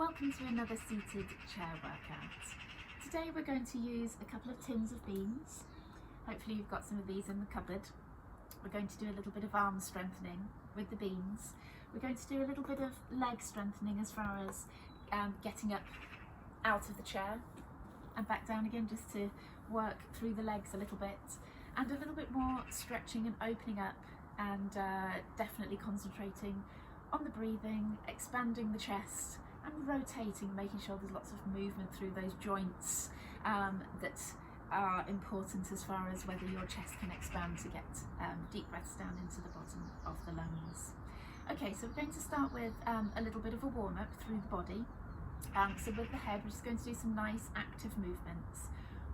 Welcome to another seated chair workout. Today we're going to use a couple of tins of beans. Hopefully you've got some of these in the cupboard. We're going to do a little bit of arm strengthening with the beans. We're going to do a little bit of leg strengthening as far as getting up out of the chair and back down again, just to work through the legs a little bit, and a little bit more stretching and opening up, and definitely concentrating on the breathing, expanding the chest and rotating, making sure there's lots of movement through those joints that are important as far as whether your chest can expand to get deep breaths down into the bottom of the lungs. Okay, so we're going to start with a little bit of a warm-up through the body. So with the head, we're just going to do some nice active movements.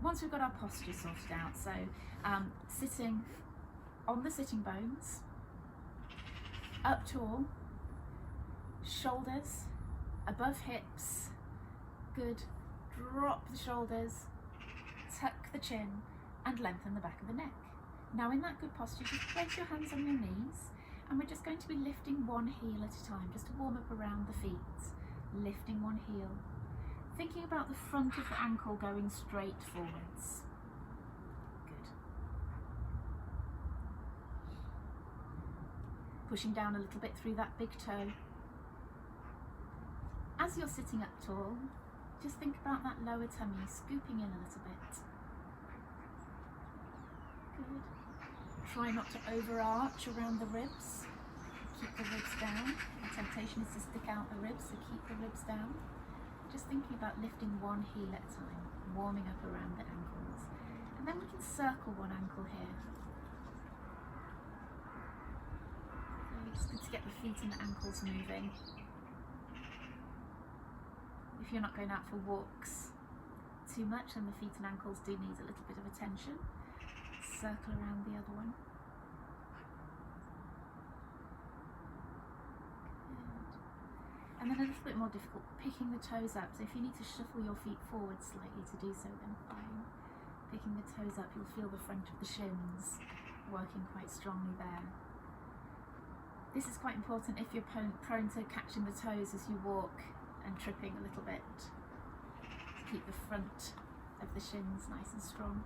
Once we've got our posture sorted out, so sitting on the sitting bones, up tall, shoulders above hips, good, drop the shoulders, tuck the chin and lengthen the back of the neck. Now in that good posture, just place your hands on your knees, and we're just going to be lifting one heel at a time, just to warm up around the feet, lifting one heel, thinking about the front of the ankle going straight forwards. Good. Pushing down a little bit through that big toe. As you're sitting up tall, just think about that lower tummy scooping in a little bit. Good. Try not to overarch around the ribs. Keep the ribs down. The temptation is to stick out the ribs, so keep the ribs down. Just thinking about lifting one heel at a time, warming up around the ankles. And then we can circle one ankle here. So it's good to get the feet and the ankles moving. If you're not going out for walks too much, then the feet and ankles do need a little bit of attention. Circle around the other one. Good. And then a little bit more difficult, picking the toes up. So if you need to shuffle your feet forward slightly to do so, then fine. Picking the toes up, you'll feel the front of the shins working quite strongly there. This is quite important if you're prone to catching the toes as you walk and tripping a little bit, to keep the front of the shins nice and strong.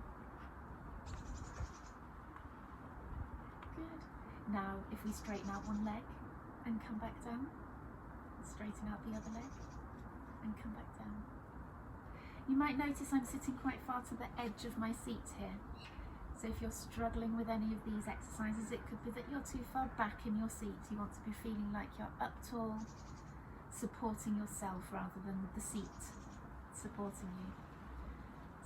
Good. Now if we straighten out one leg and come back down, straighten out the other leg and come back down. You might notice I'm sitting quite far to the edge of my seat here. So if you're struggling with any of these exercises, it could be that you're too far back in your seat. You want to be feeling like you're up tall, supporting yourself rather than the seat supporting you.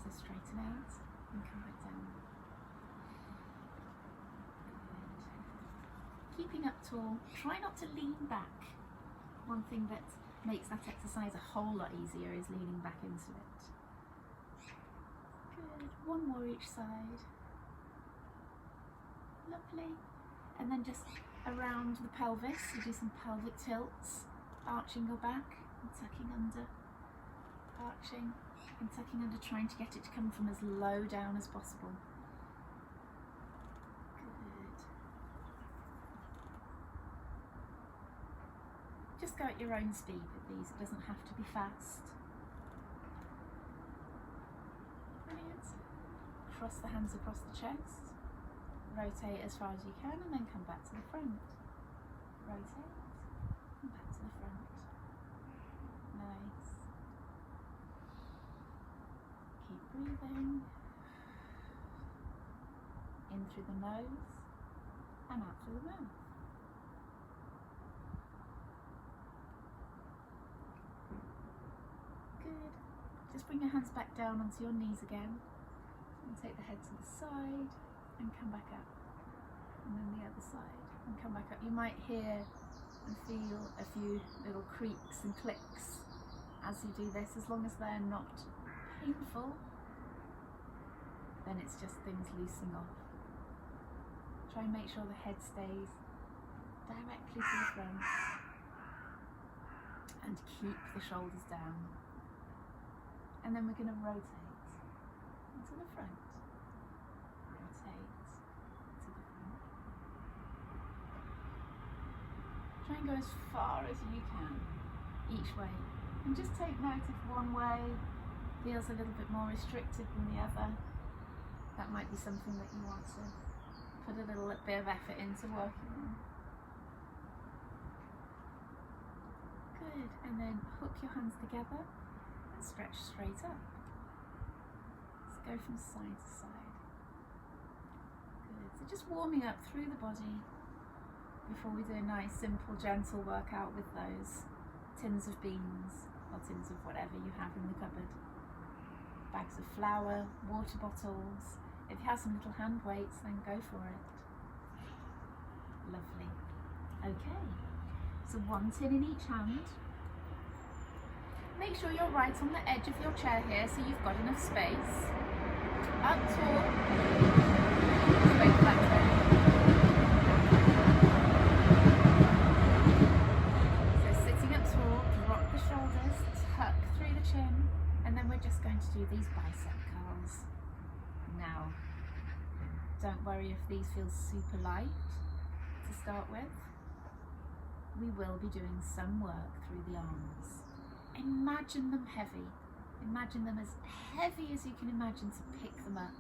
So straighten out and come back down. Good. Keeping up tall, try not to lean back. One thing that makes that exercise a whole lot easier is leaning back into it. Good, one more each side. Lovely. And then just around the pelvis, you do some pelvic tilts. Arching your back and tucking under, arching and tucking under, trying to get it to come from as low down as possible. Good. Just go at your own speed with these, it doesn't have to be fast. Brilliant. Cross the hands across the chest, rotate as far as you can and then come back to the front. Rotate. And back to the front. Nice. Keep breathing. In through the nose and out through the mouth. Good. Just bring your hands back down onto your knees again. And take the head to the side and come back up. And then the other side and come back up. You might hear and feel a few little creaks and clicks as you do this. As long as they're not painful, then it's just things loosening off. Try and make sure the head stays directly to the front and keep the shoulders down. And then we're going to rotate into the front. Rotate to the front. Try and go as far as you can each way. And just take note if one way feels a little bit more restricted than the other. That might be something that you want to put a little bit of effort into working on. Good, and then hook your hands together and stretch straight up. Let's go from side to side. Good, so just warming up through the body before we do a nice, simple, gentle workout with those tins of beans or tins of whatever you have in the cupboard. Bags of flour, water bottles. If you have some little hand weights, then go for it. Lovely. Okay, so one tin in each hand. Make sure you're right on the edge of your chair here so you've got enough space. Up tall. Straight flat tray. So sitting up tall, drop the shoulders, tuck through the chin, and then we're just going to do these bicep curls. Now, don't worry if these feel super light to start with. We will be doing some work through the arms. Imagine them heavy. Imagine them as heavy as you can imagine to pick them up.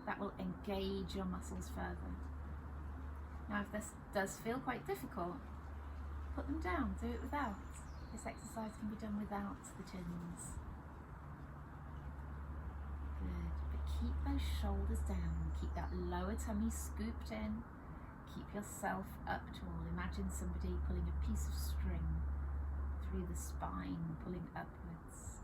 That will engage your muscles further. Now, if this does feel quite difficult, put them down, do it without. This exercise can be done without the tins. Good, but keep those shoulders down, keep that lower tummy scooped in, keep yourself up tall. Imagine somebody pulling a piece of string through the spine, pulling upwards.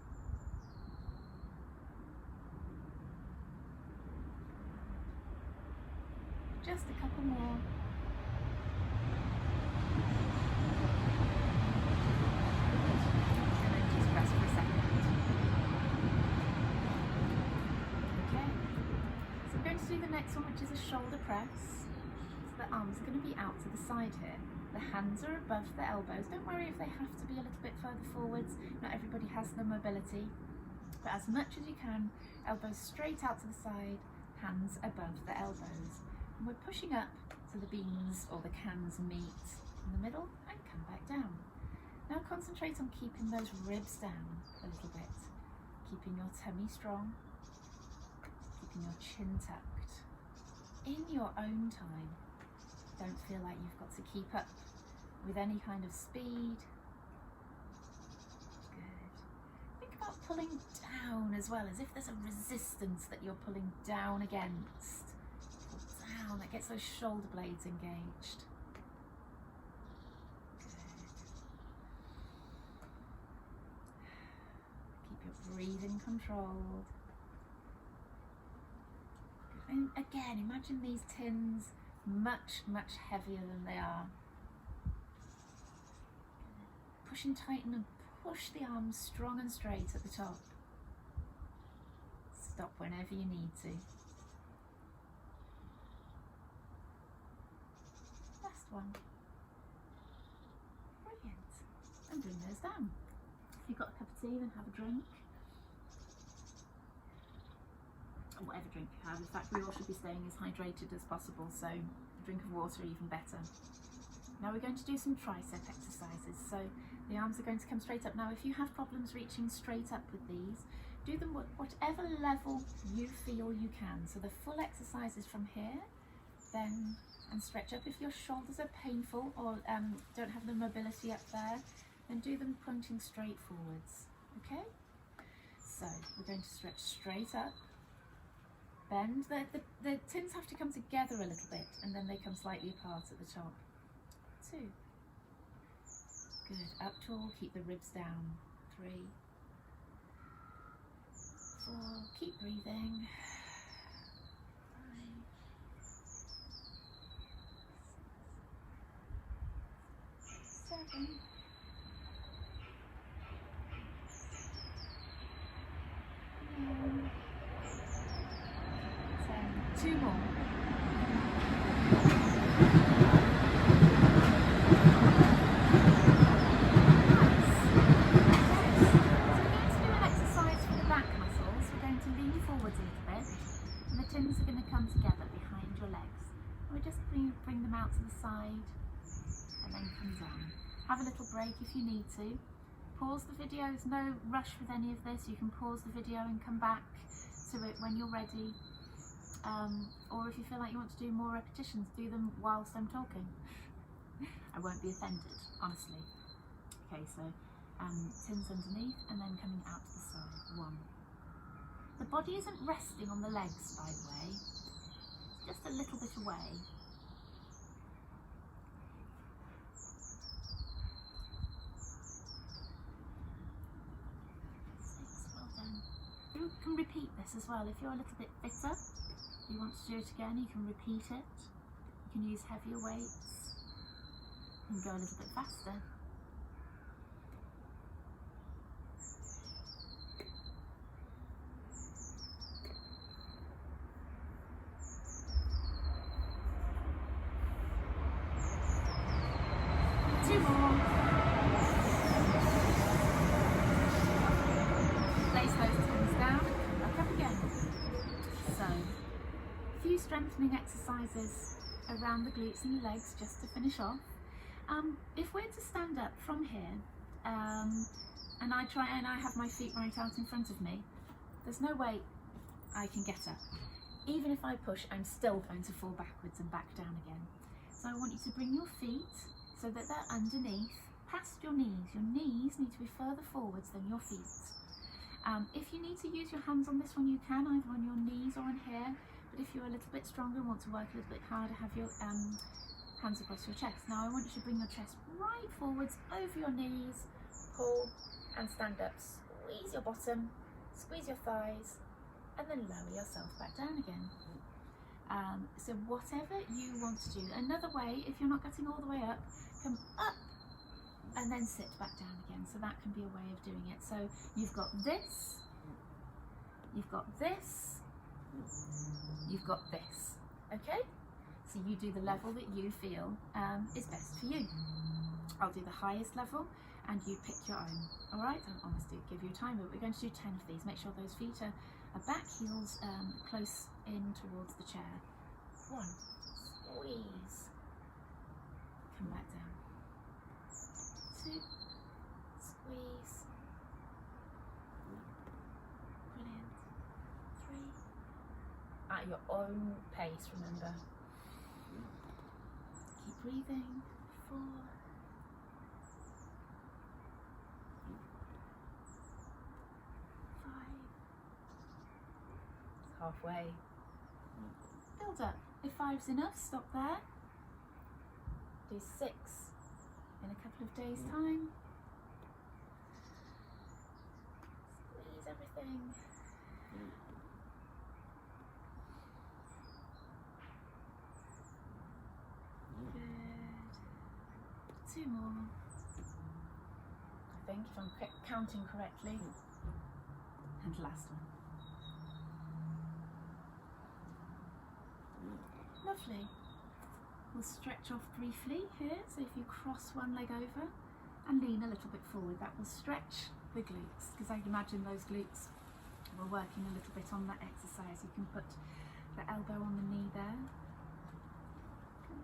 Just a couple more. And then just rest for a second. Okay, so we're going to do the next one, which is a shoulder press. So the arms are going to be out to the side here. The hands are above the elbows. Don't worry if they have to be a little bit further forwards. Not everybody has the mobility. But as much as you can, elbows straight out to the side, hands above the elbows. And we're pushing up so the beans or the cans meet in the middle and come back down. Now concentrate on keeping those ribs down a little bit. Keeping your tummy strong. Keeping your chin tucked. In your own time. Don't feel like you've got to keep up with any kind of speed. Good. Think about pulling down as well, as if there's a resistance that you're pulling down against. Pull down, that gets those shoulder blades engaged. Good. Keep your breathing controlled. And again, imagine these tins much heavier than they are. Push and tighten and push the arms strong and straight at the top. Stop whenever you need to. Last one. Brilliant. And bring those down. If you've got a cup of tea, then have a drink. Whatever drink you have. In fact, we all should be staying as hydrated as possible, so a drink of water even better. Now we're going to do some tricep exercises. So the arms are going to come straight up. Now if you have problems reaching straight up with these, do them whatever level you feel you can. So the full exercise is from here, then and stretch up. If your shoulders are painful or don't have the mobility up there, then do them pointing straight forwards. Okay? So we're going to stretch straight up. Bend. The tins have to come together a little bit and then they come slightly apart at the top. 2. Good. Up tall, keep the ribs down. 3. 4. Keep breathing. 5. 7. 9. 10. 2 more. Tins are going to come together behind your legs. And we're just bring them out to the side and then come down. Have a little break if you need to. Pause the video, there's no rush with any of this. You can pause the video and come back to it when you're ready. Or if you feel like you want to do more repetitions, do them whilst I'm talking. I won't be offended, honestly. Okay, so tins underneath and then coming out to the side. 1. The body isn't resting on the legs, by the way. It's just a little bit away. 6, well done. You can repeat this as well. If you're a little bit fitter, you want to do it again, you can repeat it. You can use heavier weights. You can go a little bit faster. Two more. Place those tins down, back up again. So, a few strengthening exercises around the glutes and the legs just to finish off. If we're to stand up from here, and I have my feet right out in front of me, there's no way I can get up. Even if I push, I'm still going to fall backwards and back down again. So I want you to bring your feet so that they're underneath, past your knees. Your knees need to be further forwards than your feet. If you need to use your hands on this one, you can, either on your knees or on here. But if you're a little bit stronger and want to work a little bit harder, have your hands across your chest. Now I want you to bring your chest right forwards over your knees, pull and stand up. Squeeze your bottom, squeeze your thighs, and then lower yourself back down again. So whatever you want to do. Another way, if you're not getting all the way up, come up and then sit back down again. So that can be a way of doing it. So you've got this, you've got this, you've got this, okay? So you do the level that you feel is best for you. I'll do the highest level and you pick your own, all right? I'll honestly give you a time, but we're going to do 10 of these. Make sure those feet are back, heels close in towards the chair. 1, squeeze, come back down. 2, squeeze, brilliant. 3, at your own pace, remember. Keep breathing. 4, 5, halfway. Build up. If 5's enough, stop there. Do 6 in a couple of days' time. Squeeze everything. Good. 2 more. I think, if I'm counting correctly. And last one. Lovely. We'll stretch off briefly here. So if you cross one leg over and lean a little bit forward, that will stretch the glutes, because I imagine those glutes were working a little bit on that exercise. You can put the elbow on the knee there. Good.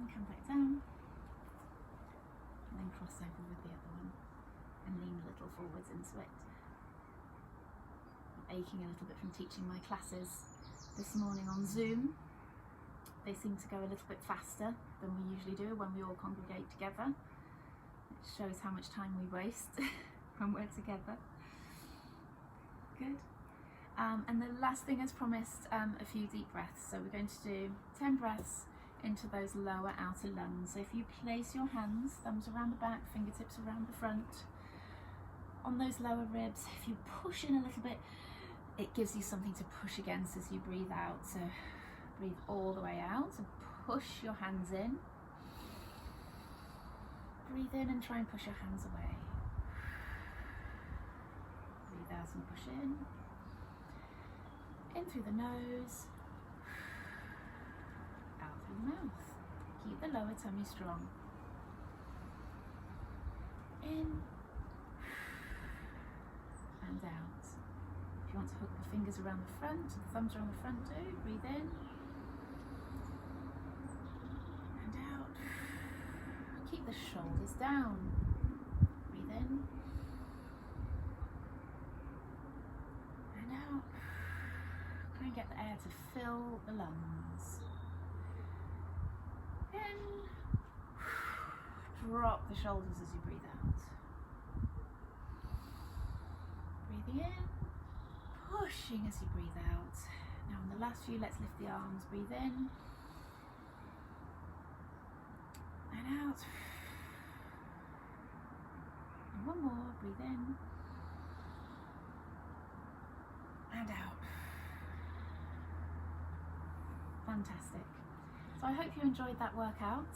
And come back down. And then cross over with the other one and lean a little forwards into it. Aching a little bit from teaching my classes this morning on Zoom. They seem to go a little bit faster than we usually do when we all congregate together. It shows how much time we waste when we're together. Good. And the last thing, as promised, a few deep breaths. So we're going to do 10 breaths into those lower outer lungs. So if you place your hands, thumbs around the back, fingertips around the front, on those lower ribs, if you push in a little bit, it gives you something to push against as you breathe out. So breathe all the way out and push your hands in. Breathe in and try and push your hands away. Breathe out and push in. In through the nose. Out through the mouth. Keep the lower tummy strong. In and out. If you want to hook the fingers around the front, the thumbs around the front too, breathe in and out. the shoulders down. Breathe in and out. Try and get the air to fill the lungs. In. Drop the shoulders as you breathe out. Breathing in, pushing as you breathe out. Now on the last few, let's lift the arms. Breathe in and out. And one more. Breathe in and out. Fantastic. So I hope you enjoyed that workout.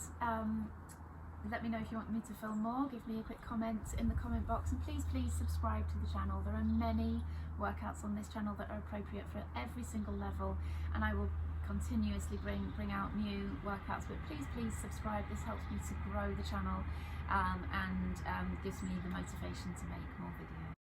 Let me know if you want me to film more. Give me a quick comment in the comment box, and please subscribe to the channel. There are many workouts on this channel that are appropriate for every single level, and I will continuously bring out new workouts, but please subscribe. This helps me to grow the channel and gives me the motivation to make more videos.